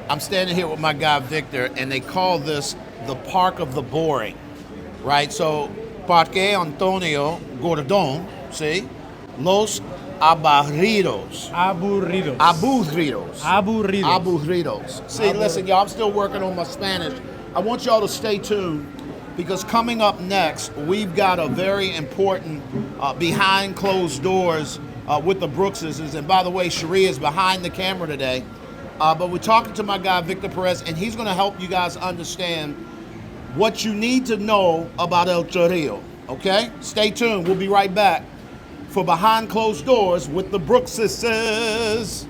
I'm standing here with my guy Victor, and they call this the Park of the Boring, right? So, Parque Antonio Gordon, see? Los Aburridos. Aburridos. Aburridos. Aburridos. Aburridos. See, listen, y'all, I'm still working on my Spanish. I want y'all to stay tuned because coming up next, we've got a very important behind closed doors with the Brookses. And by the way, Cherie is behind the camera today. But we're talking to my guy, Victor Peretz, and he's going to help you guys understand what you need to know about El Chorrillo, okay? Stay tuned. We'll be right back for Behind Closed Doors with the Brookses.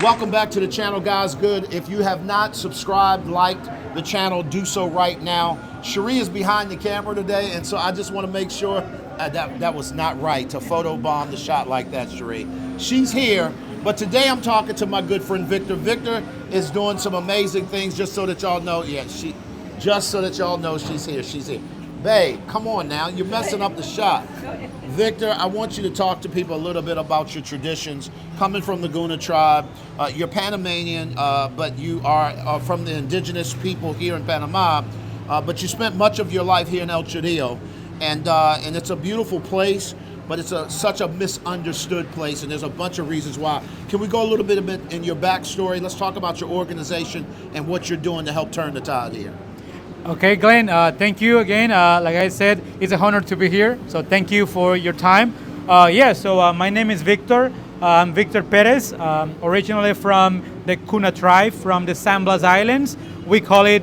Welcome back to the channel, guys. Good. If you have not subscribed, liked the channel, do so right now. Cherie is behind the camera today, and so I just want to make sure that was not right to photobomb the shot like that, Cherie. She's here, but today I'm talking to my good friend Victor. Victor is doing some amazing things, just so that y'all know. Yeah, just so that y'all know she's here. She's here. Babe, come on now. You're messing up the shot. Victor, I want you to talk to people a little bit about your traditions. Coming from the Guna tribe, you're Panamanian, but you are from the indigenous people here in Panama, but you spent much of your life here in El Chorrillo, and it's a beautiful place, but it's such a misunderstood place, and there's a bunch of reasons why. Can we go a little bit in your backstory? Let's talk about your organization and what you're doing to help turn the tide here. Okay, Glenn, thank you again. Like I said, it's an honor to be here, so thank you for your time. So my name is Victor. I'm Victor Peretz, originally from the Kuna tribe, from the San Blas Islands. We call it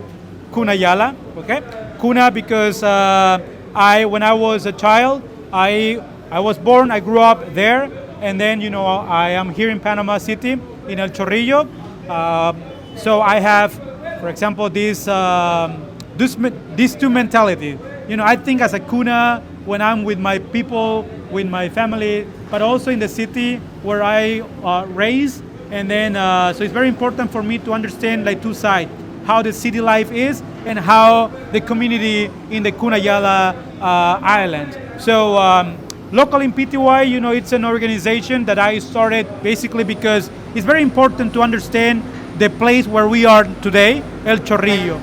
Kuna Yala, okay? Kuna because when I was a child, I was born, I grew up there, and then, I am here in Panama City, in El Chorrillo. So I have, for example, these two mentalities. I think as a Kuna, when I'm with my people, with my family, but also in the city where I raised, and then so it's very important for me to understand like two sides, how the city life is and how the community in the Cunayala island. So Local In PTY, it's an organization that I started basically because it's very important to understand the place where we are today, El Chorrillo.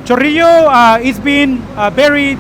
Chorrillo, it's been a very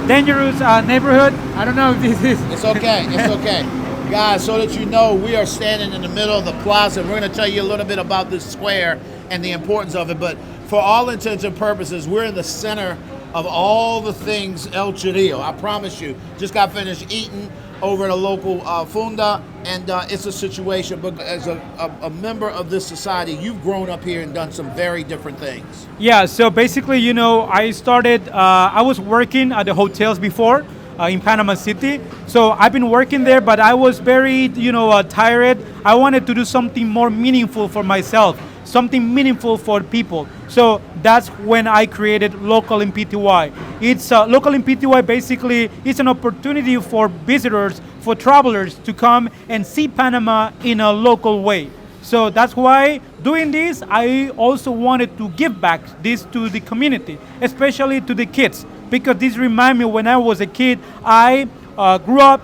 dangerous neighborhood. I don't know if this is... It's okay, it's okay. Guys, so that you know, we are standing in the middle of the plaza. We're going to tell you a little bit about this square and the importance of it, but for all intents and purposes, we're in the center of all the things El Chorrillo. I promise you. Just got finished eating over at a local funda, and it's a situation, but as a member of this society, you've grown up here and done some very different things. Yeah, so basically, I started, I was working at the hotels before in Panama City. So I've been working there, but I was very, tired. I wanted to do something more meaningful for myself, something meaningful for people. So that's when I created Local In PTY. It's Local In PTY basically is an opportunity for visitors, for travelers to come and see Panama in a local way. So that's why doing this, I also wanted to give back this to the community, especially to the kids, because this reminds me when I was a kid, I grew up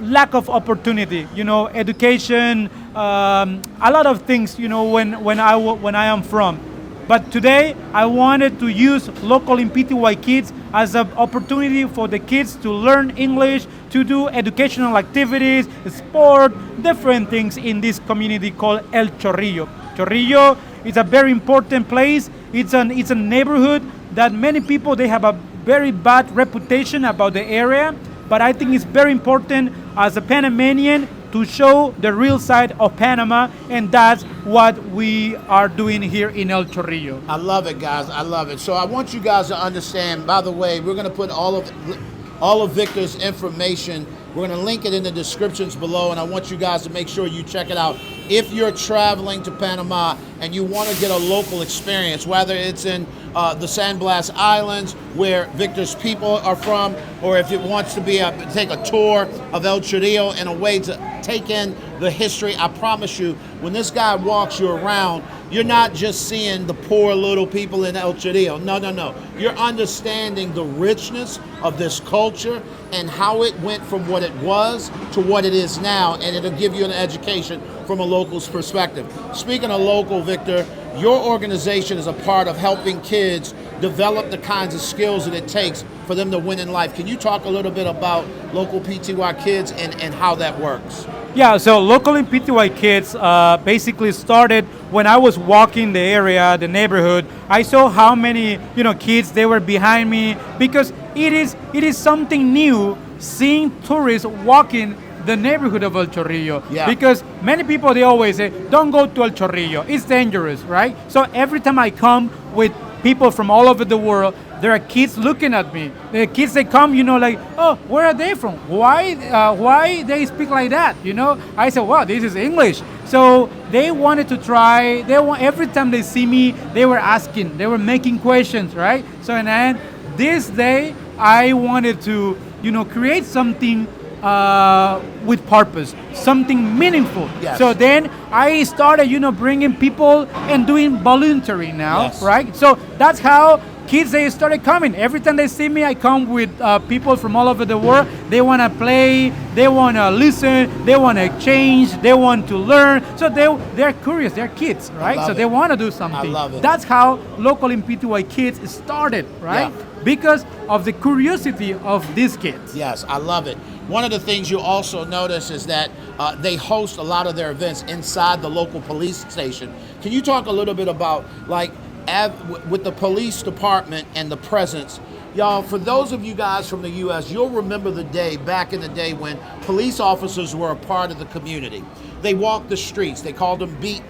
lack of opportunity, education, a lot of things, when I am from. But today, I wanted to use Local In PTY Kids as an opportunity for the kids to learn English, to do educational activities, sport, different things in this community called El Chorrillo. Chorrillo is a very important place. It's a neighborhood that many people, they have a very bad reputation about the area, but I think it's very important as a Panamanian to show the real side of Panama, and that's what we are doing here in El Chorrillo. I love it, guys. I love it. So I want you guys to understand, by the way, we're going to put all of Victor's information We're going to link it in the descriptions below, and I want you guys to make sure you check it out. If you're traveling to Panama and you want to get a local experience, whether it's in the San Blas Islands, where Victor's people are from, or if it wants to take a tour of El Chorrillo in a way to take in the history, I promise you, when this guy walks you around, you're not just seeing the poor little people in El Chorrillo. No, no, no. You're understanding the richness of this culture and how it went from what it was to what it is now, and it'll give you an education from a local's perspective. Speaking of local, Victor, your organization is a part of helping kids develop the kinds of skills that it takes for them to win in life. Can you talk a little bit about Local PTY Kids and how that works? Yeah, so Local In PTY Kids basically started when I was walking the area, the neighborhood. I saw how many kids they were behind me, because it is something new seeing tourists walking the neighborhood of El Chorrillo. Yeah. Because many people, they always say, don't go to El Chorrillo, it's dangerous, right? So every time I come with people from all over the world, there are kids looking at me. The kids, they come, like, oh, where are they from? Why they speak like that? I said, wow, this is English. So they wanted to try. Every time they see me, they were asking, they were making questions, right? So and then this day, I wanted to, create something with purpose, something meaningful. Yes. So then I started, bringing people and doing voluntary now, Yes. right? So that's how kids, they started coming. Every time they see me, I come with people from all over the world. They want to play, they want to listen, they want to exchange, they want to learn. So they're curious, they're kids, right? So they want to do something. I love it. That's how Local In PTY Kids started, right? Yeah. Because of the curiosity of these kids. Yes, I love it. One of the things you also notice is that they host a lot of their events inside the local police station. Can you talk a little bit about, with the police department and the presence? Y'all, for those of you guys from the U.S., you'll remember the day, back in the day, when police officers were a part of the community. They walked the streets. They called them beat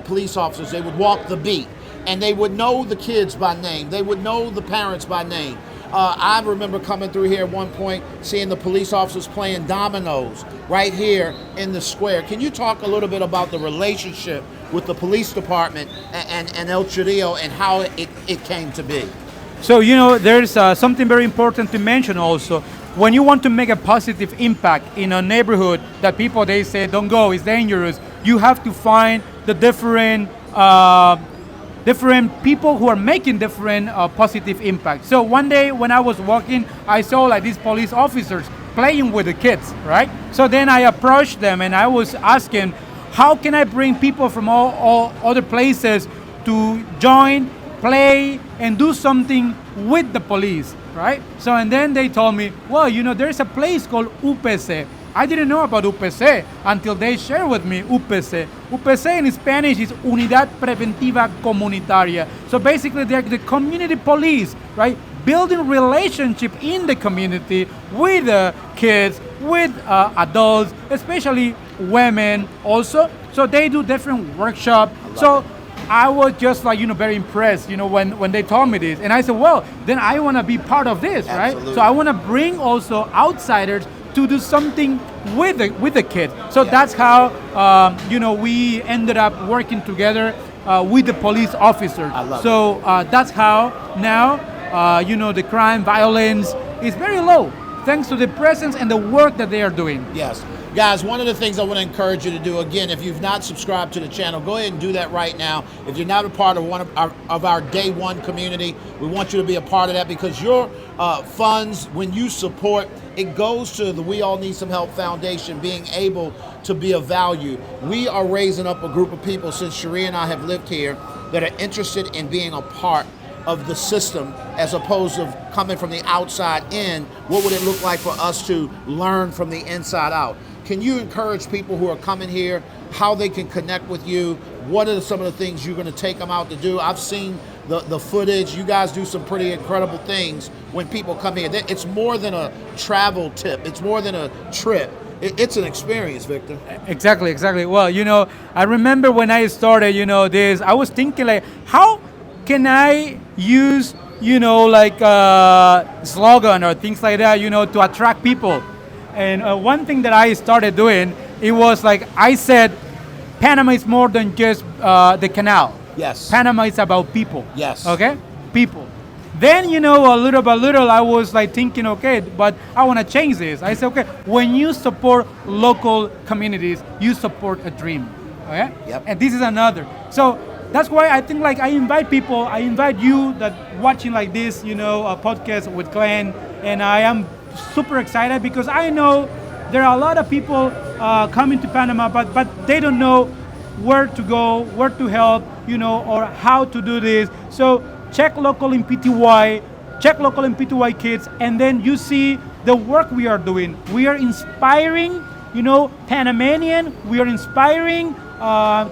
police officers. They would walk the beat, and they would know the kids by name. They would know the parents by name. I remember coming through here at one point, seeing the police officers playing dominoes right here in the square. Can you talk a little bit about the relationship with the police department and El Chorrillo and how it came to be? So, there's something very important to mention also. When you want to make a positive impact in a neighborhood that people, they say, don't go, it's dangerous, you have to find the different people who are making different positive impact. So one day when I was walking, I saw these police officers playing with the kids, right? So then I approached them and I was asking, how can I bring people from all other places to join, play, and do something with the police, right? So and then they told me, well, there's a place called UPC. I didn't know about UPC until they shared with me UPC. UPC in Spanish is Unidad Preventiva Comunitaria. So basically they're the community police, right? Building relationship in the community with the kids, with adults, especially women also. So they do different workshops. So I was just very impressed, when they told me this. And I said, well, then I want to be part of this, right? Absolutely. So I want to bring also outsiders to do something with the kids. So that's how we ended up working together with the police officers. I love so that's how now the crime, violence is very low, thanks to the presence and the work that they are doing. Yes. Guys, one of the things I want to encourage you to do, again, if you've not subscribed to the channel, go ahead and do that right now. If you're not a part of one of our day one community, we want you to be a part of that, because your funds, when you support, it goes to the We All Need Some Help Foundation being able to be of value. We are raising up a group of people, since Cherie and I have lived here, that are interested in being a part of the system, as opposed to coming from the outside in. What would it look like for us to learn from the inside out? Can you encourage people who are coming here, how they can connect with you? What are some of the things you're going to take them out to do? I've seen the footage. You guys do some pretty incredible things when people come here. It's more than a travel tip. It's more than a trip. It's an experience, Victor. Exactly. Well, I remember when I started, this, I was thinking how can I use, slogan or things like that, to attract people. And one thing that I started doing, it was like I said, Panama is more than just the canal. Yes. Panama is about people. Yes. Okay? People. Then, a little by little, I was like thinking, okay, but I want to change this. I said, okay, when you support local communities, you support a dream. Okay? Yep. And this is another. So that's why I think like I invite people, I invite you that watching like this, a podcast with Glenn, and I am super excited because I know there are a lot of people coming to Panama, but they don't know where to go, where to help, or how to do this. So check Local in PTY, check Local in PTY Kids, and then you see the work we are doing. We are inspiring, Panamanian, we are inspiring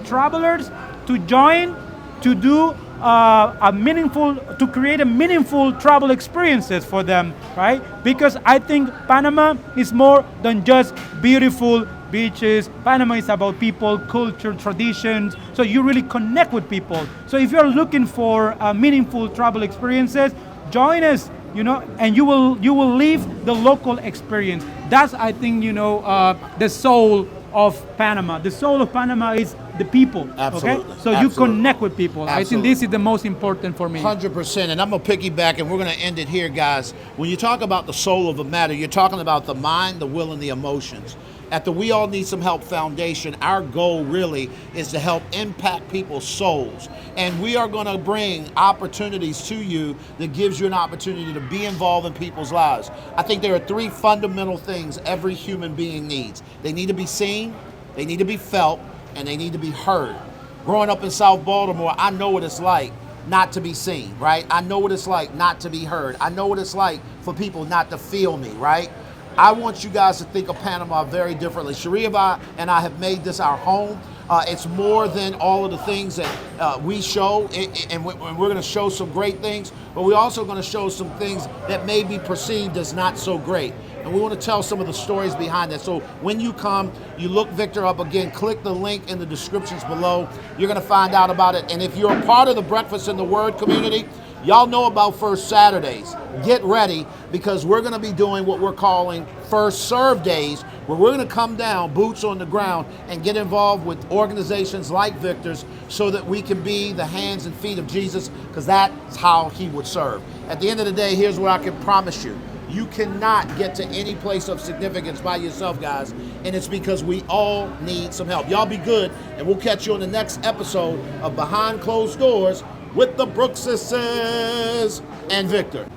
travelers to join, to do to create a meaningful travel experiences for them, right? Because I think Panama is more than just beautiful beaches. Panama is about people, culture, traditions. So you really connect with people. So if you're looking for meaningful travel experiences, join us, and you will live the local experience. That's, I think, the soul of Panama. The soul of Panama is the people. Absolutely. Okay? So Absolutely. you connect with people. Absolutely. I think this is the most important for me. 100%. And I'm going to piggyback, and we're going to end it here, guys. When you talk about the soul of a matter, you're talking about the mind, the will, and the emotions. At the We All Need Some Help Foundation, our goal really is to help impact people's souls. And we are going to bring opportunities to you that gives you an opportunity to be involved in people's lives. I think there are 3 fundamental things every human being needs. They need to be seen, they need to be felt, and they need to be heard. Growing up in South Baltimore, I know what it's like not to be seen, right? I know what it's like not to be heard. I know what it's like for people not to feel me, right? I want you guys to think of Panama very differently. Cherie and I have made this our home. It's more than all of the things that we show, and we're going to show some great things, but we're also going to show some things that may be perceived as not so great. And we want to tell some of the stories behind that. So when you come, you look Victor up again, click the link in the descriptions below. You're going to find out about it. And if you're a part of the Breakfast in the Word community, y'all know about First Saturdays. Get ready, because we're going to be doing what we're calling First Serve Days, where we're going to come down, boots on the ground, and get involved with organizations like Victor's so that we can be the hands and feet of Jesus, because that's how he would serve. At the end of the day, here's what I can promise you. You cannot get to any place of significance by yourself, guys, and it's because we all need some help. Y'all be good, and we'll catch you on the next episode of Behind Closed Doors with the Brooks Sisters and Victor.